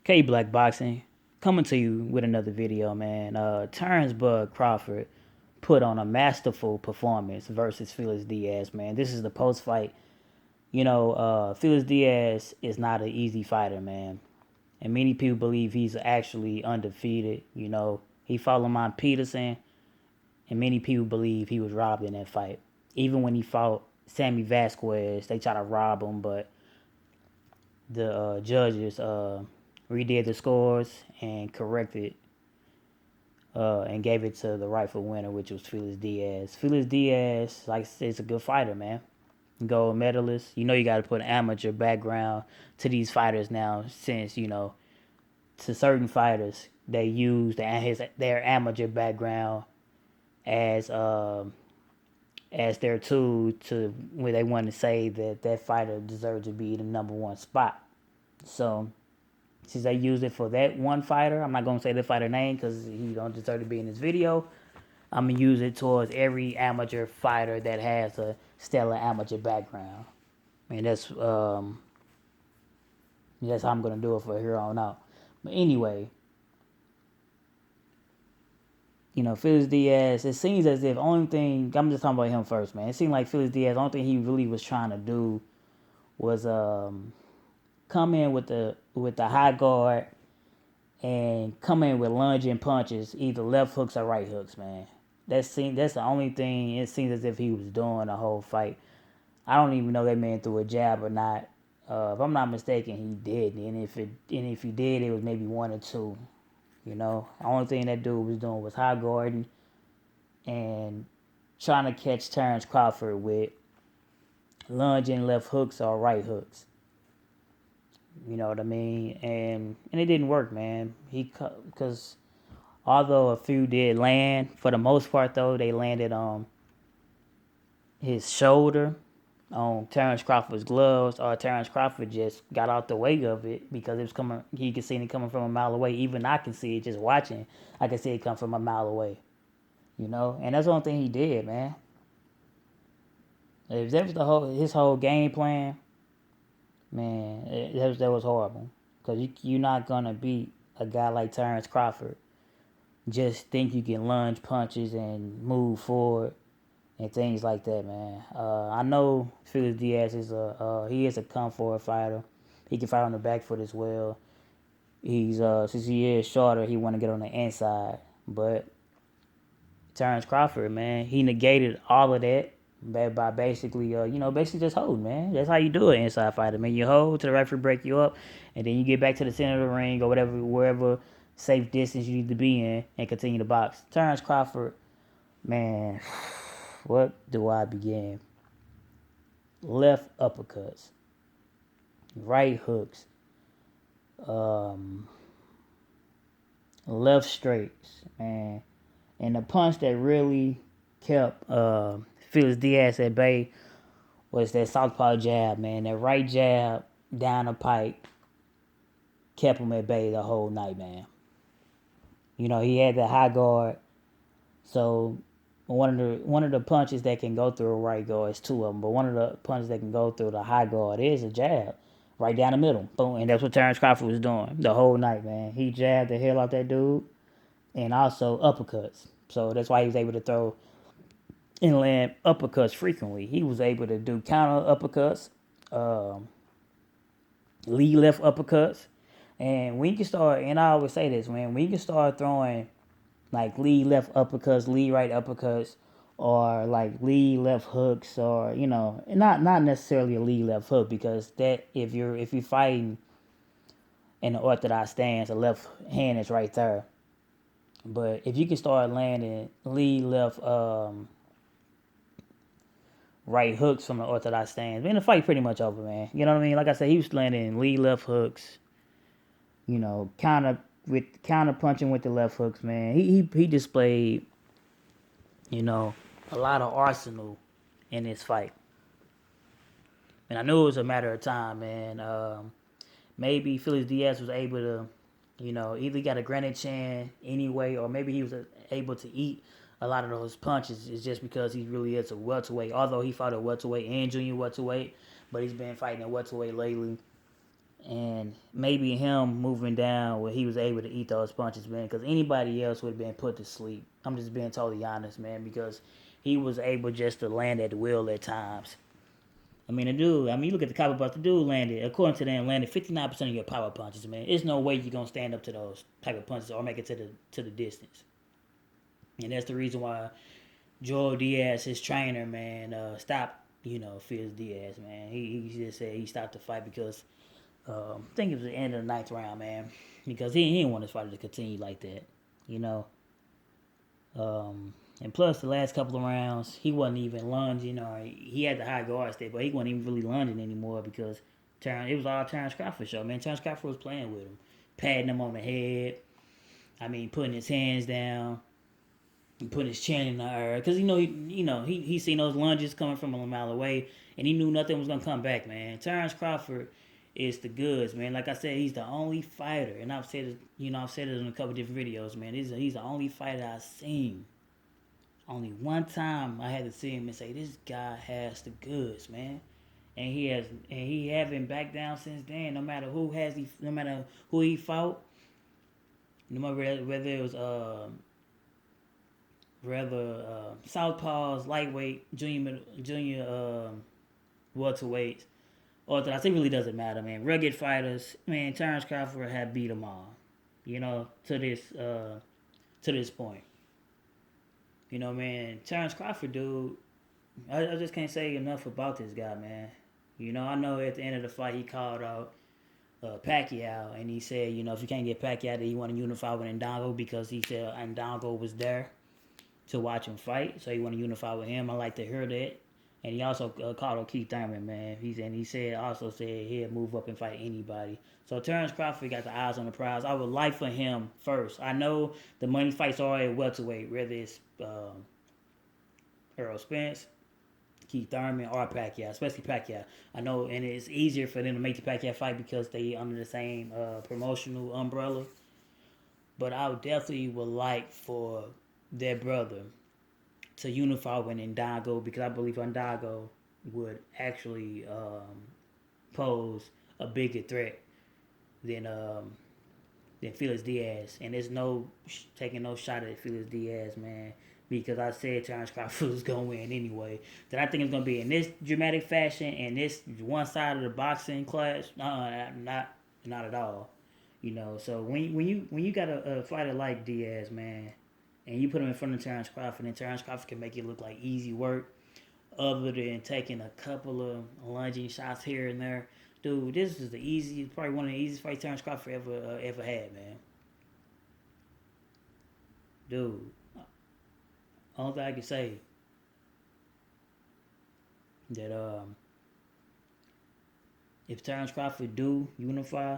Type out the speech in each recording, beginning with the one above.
K Black Boxing coming to you with another video, man. Terence Crawford put on a masterful performance versus Felix Diaz, man. This is the post fight. Felix Diaz is not an easy fighter, man. And many people believe he's actually undefeated. He fought Lamont Peterson, and many people believe he was robbed in that fight. Even when he fought Sammy Vasquez, they tried to rob him, but the judges redid the scores and corrected and gave it to the rightful winner, which was Felix Diaz. Felix Diaz, like I said, is a good fighter, man. Gold medalist. You got to put an amateur background to these fighters now, since to certain fighters they use their amateur background as their tool to when they want to say that fighter deserves to be the number one spot. So since they use it for that one fighter, I'm not gonna say the fighter name because he don't deserve to be in this video. I'm gonna use it towards every amateur fighter that has a stellar amateur background. And that's how I'm gonna do it for here on out. But anyway, Felix Diaz, it seems as if only thing I'm just talking about him first, man. It seemed like Felix Diaz, the only thing he really was trying to do was come in with the high guard and come in with lunging punches, either left hooks or right hooks, man. That's the only thing it seems as if he was doing the whole fight. I don't even know that man threw a jab or not. If I'm not mistaken, he did, and if he did, it was maybe one or two. The only thing that dude was doing was high guarding and trying to catch Terence Crawford with lunging left hooks or right hooks. You know what I mean? And it didn't work, man. Because although a few did land, for the most part though, they landed on his shoulder, on Terence Crawford's gloves, or Terence Crawford just got out the way of it because it was coming. He could see it coming from a mile away. Even I can see it just watching. I can see it come from a mile away. And that's the only thing he did, man. If that was his whole game plan, man, that was horrible. Because you're not gonna beat a guy like Terence Crawford. Just think you can lunge punches and move forward and things like that, man. I know Felix Diaz is he is a come forward fighter. He can fight on the back foot as well. He's since he is shorter, he want to get on the inside. But Terence Crawford, man, he negated all of that by basically basically just hold, man. That's how you do it, inside fighter, man. You hold till the referee break you up, and then you get back to the center of the ring or wherever safe distance you need to be in, and continue to box. Terence Crawford, man. What do I begin? Left uppercuts, right hooks, left straights, man. And the punch that really kept Felix Diaz at bay was that southpaw jab, man. That right jab down the pipe kept him at bay the whole night, man. He had the high guard, so one of the punches that can go through a right guard is two of them, but one of the punches that can go through the high guard is a jab, right down the middle, boom. And that's what Terence Crawford was doing the whole night, man. He jabbed the hell out that dude, and also uppercuts. So that's why he was able to throw and land uppercuts frequently. He was able to do counter uppercuts, lead left uppercuts, and when you can start. And I always say this, man, when you can start throwing like lead left uppercuts, lead right uppercuts, or like lead left hooks, or not necessarily a lead left hook, because that if you're fighting in the orthodox stance, the left hand is right there. But if you can start landing lead left right hooks from the orthodox stance, man, the fight pretty much over, man. You know what I mean? Like I said, he was landing lead left hooks, counter punching with the left hooks, man. He displayed, a lot of arsenal in this fight. And I knew it was a matter of time, man. Maybe Felix Diaz was able to, either got a granite chin anyway, or maybe he was able to eat a lot of those punches. It's just because he really is a welterweight. Although he fought at welterweight and junior welterweight, but he's been fighting at welterweight lately. And maybe him moving down where he was able to eat those punches, man, because anybody else would have been put to sleep. I'm just being totally honest, man, because he was able just to land at will at times. I mean, the dude, I mean, you look at the copper punch, the dude landed, according to them, landed 59% of your power punches, man. There's no way you're going to stand up to those type of punches or make it to the distance. And that's the reason why Joel Diaz, his trainer, man, stopped, Felix Diaz, man. He just said he stopped the fight because I think it was the end of the ninth round, man, because he didn't want his fighter to continue like that, you know. And plus, the last couple of rounds, he wasn't even lunging, or he had the high guard state, but he wasn't even really lunging anymore because it was all Terence Crawford show, man. Terence Crawford was playing with him, patting him on the head. I mean, putting his hands down, and putting his chin in the air, because he seen those lunges coming from a mile away, and he knew nothing was gonna come back, man. Terence Crawford is the goods, man. Like I said, he's the only fighter, and I've said it in a couple different videos, man. He's the only fighter I've seen. Only one time I had to see him and say, this guy has the goods, man. And he haven't backed down since then. No matter who he fought, no matter whether it was southpaws, lightweight, junior welterweights, or I think it really doesn't matter, man. Rugged fighters, man. Terence Crawford had beat them all, to this point. Man, Terence Crawford, dude, I just can't say enough about this guy, man. I know at the end of the fight he called out Pacquiao, and he said, if you can't get Pacquiao, then you want to unify with Indongo because he said Indongo was there to watch him fight, so he want to unify with him. I like to hear that. And he also called on Keith Thurman, man. He also said he'll move up and fight anybody. So Terence Crawford got the eyes on the prize. I would like for him first. I know the money fights are at welterweight, whether it's Errol Spence, Keith Thurman, or Pacquiao, especially Pacquiao. I know, and it's easier for them to make the Pacquiao fight because they under the same promotional umbrella. But I definitely would like for their brother to unify with Indongo because I believe Indongo would actually pose a bigger threat than Felix Diaz. And there's no taking no shot at Felix Diaz, man, because I said Terence Crawford was going to win anyway. That I think it's going to be in this dramatic fashion and this one side of the boxing clash. Not at all. So when you got a fighter like Diaz, man, and you put him in front of Terence Crawford, and Terence Crawford can make it look like easy work, other than taking a couple of lunging shots here and there. Dude, this is probably one of the easiest fights Terence Crawford ever had, man. Dude, only thing I can say that if Terence Crawford do unify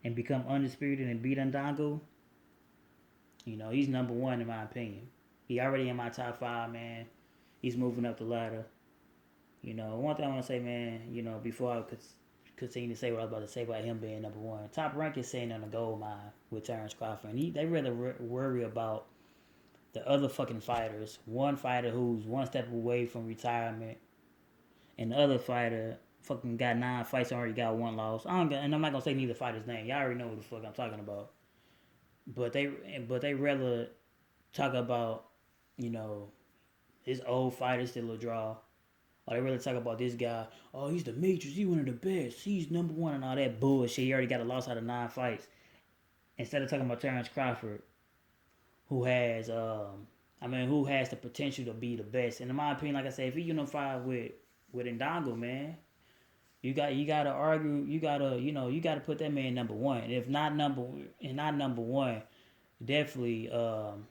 and become undisputed and beat Indongo, he's number one in my opinion. He already in my top 5, man. He's moving up the ladder. One thing I want to say, man, before I could continue to say what I was about to say about him being number one. Top Rank is sitting on the gold mine with Terence Crawford. And they rather worry about the other fucking fighters. One fighter who's one step away from retirement, and the other fighter fucking got 9 fights, already got 1 loss. And I'm not gonna say neither fighter's name. Y'all already know what the fuck I'm talking about. But they rather talk about, his old fighter still a draw. Or they really talk about this guy, oh, he's the Matrix, he's one of the best, he's number one, and all that bullshit. He already got a loss out of 9 fights. Instead of talking about Terence Crawford, who has the potential to be the best. And in my opinion, like I said, if he unified with Indongo, man, you gotta argue, you gotta put that man number one. And if not number one, definitely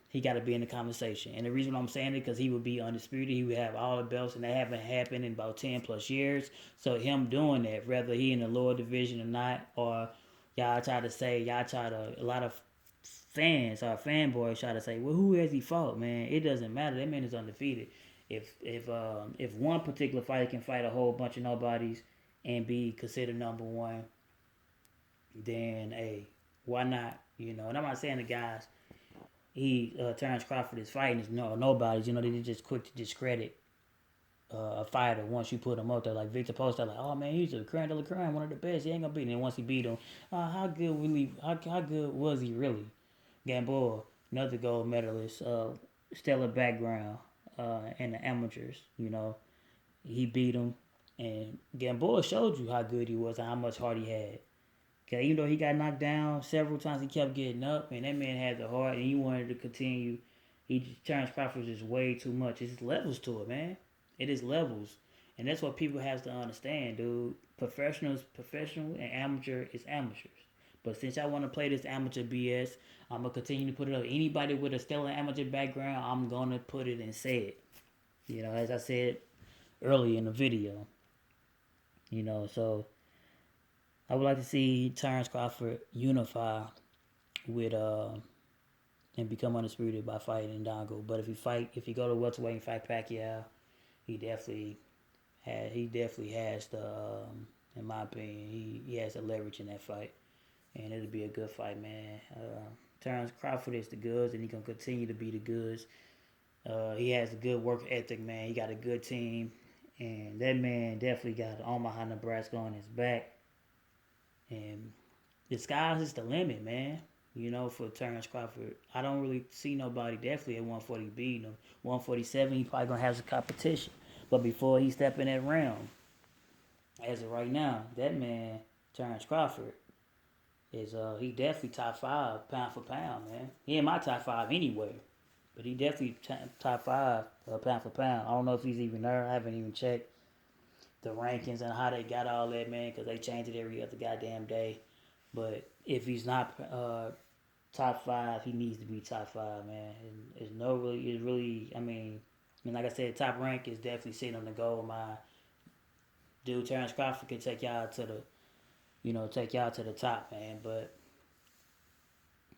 he got to be in the conversation. And the reason I'm saying it because he would be undisputed. He would have all the belts, and that haven't happened in about 10 plus years. So him doing that, whether he in the lower division or not, or a lot of fans or fanboys try to say, well, who has he fought, man? It doesn't matter. That man is undefeated. If one particular fighter can fight a whole bunch of nobodies and be considered number one, then hey, why not? And I'm not saying the guys Terence Crawford is fighting is nobodies. They're just quick to discredit a fighter once you put him up there. Like Victor Post, like, oh man, he's a creme de la creme, one of the best. He ain't gonna beat him. And once he beat him, how good really? How good was he really? Gamboa, another gold medalist, stellar background in the amateurs. You know, he beat him, and Gamboa showed you how good he was and how much heart he had. Cause even though he got knocked down several times, he kept getting up, and that man had the heart, and he wanted to continue. Terence Crawford is way too much. It's levels to it, man. It is levels, and that's what people have to understand, dude. Professional, and amateur is amateurs. But since I want to play this amateur BS, I'm gonna continue to put it up. Anybody with a stellar amateur background, I'm gonna put it and say it. You know, as I said earlier in the video. You know, so I would like to see Terence Crawford unify with and become undisputed by fighting Indongo. But if he go to welterweight and fight Pacquiao, he definitely has the in my opinion he has the leverage in that fight, and it'll be a good fight, man. Terence Crawford is the goods, and he gonna continue to be the goods. He has a good work ethic, man. He got a good team, and that man definitely got Omaha, Nebraska on his back. And the sky's is the limit, man. You know, for Terence Crawford, I don't really see nobody definitely at 140 beating him. 147, he probably gonna have some competition. But before he step in that realm, as of right now, that man, Terence Crawford, is he definitely top 5 pound for pound, man. He in my top 5 anyway, but he definitely top 5 pound for pound. I don't know if he's even there. I haven't even checked the rankings and how they got all that, man, because they change it every other goddamn day. But if he's not top 5, he needs to be top 5, man. And it's no really, it's really, like I said, top rank is definitely sitting on the gold mine. Dude, Terence Crawford can take y'all to the top, man. But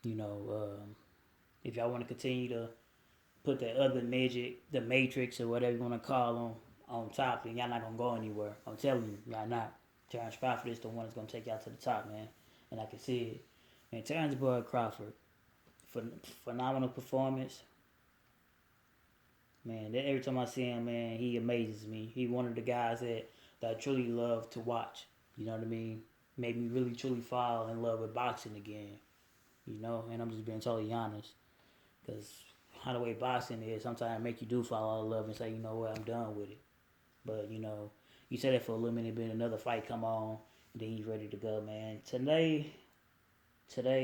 if y'all want to continue to put that other midget, the Matrix or whatever you want to call them, on top, then y'all not gonna go anywhere. I'm telling you, y'all not. Terence Crawford is the one that's gonna take y'all to the top, man. And I can see it. And Terence Crawford, phenomenal performance. Man, every time I see him, man, he amazes me. He one of the guys that I truly love to watch. You know what I mean? Made me really truly fall in love with boxing again. You know, and I'm just being totally honest. Because how the way boxing is, sometimes it make you do fall out of love and say, you know what, I'm done with it. But, you say that for a little minute, then another fight come on, and then you're ready to go, man. Today,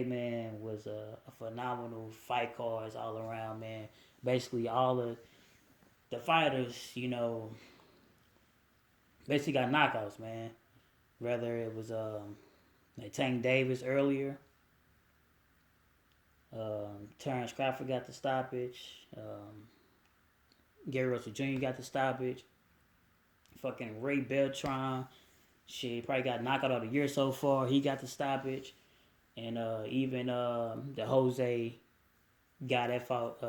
man, was a phenomenal fight cards all around, man. Basically, all the fighters, basically got knockouts, man. Whether it was like Tank Davis earlier, Terence Crawford got the stoppage, Gary Russell Jr. got the stoppage, fucking Ray Beltran, shit, probably got knockout of the year so far. He got the stoppage, and even the Jose guy that fought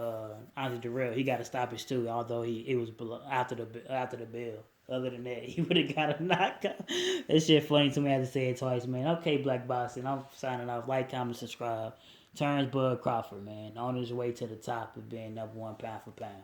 Andre Durrell, he got a stoppage too. Although it was after the bell. Other than that, he would have got a knockout. That shit funny to me. I had to say it twice, man. Okay, Black Boxing. I'm signing off. Like, comment, subscribe. Terence Crawford, man, on his way to the top of being number 1 pound for pound.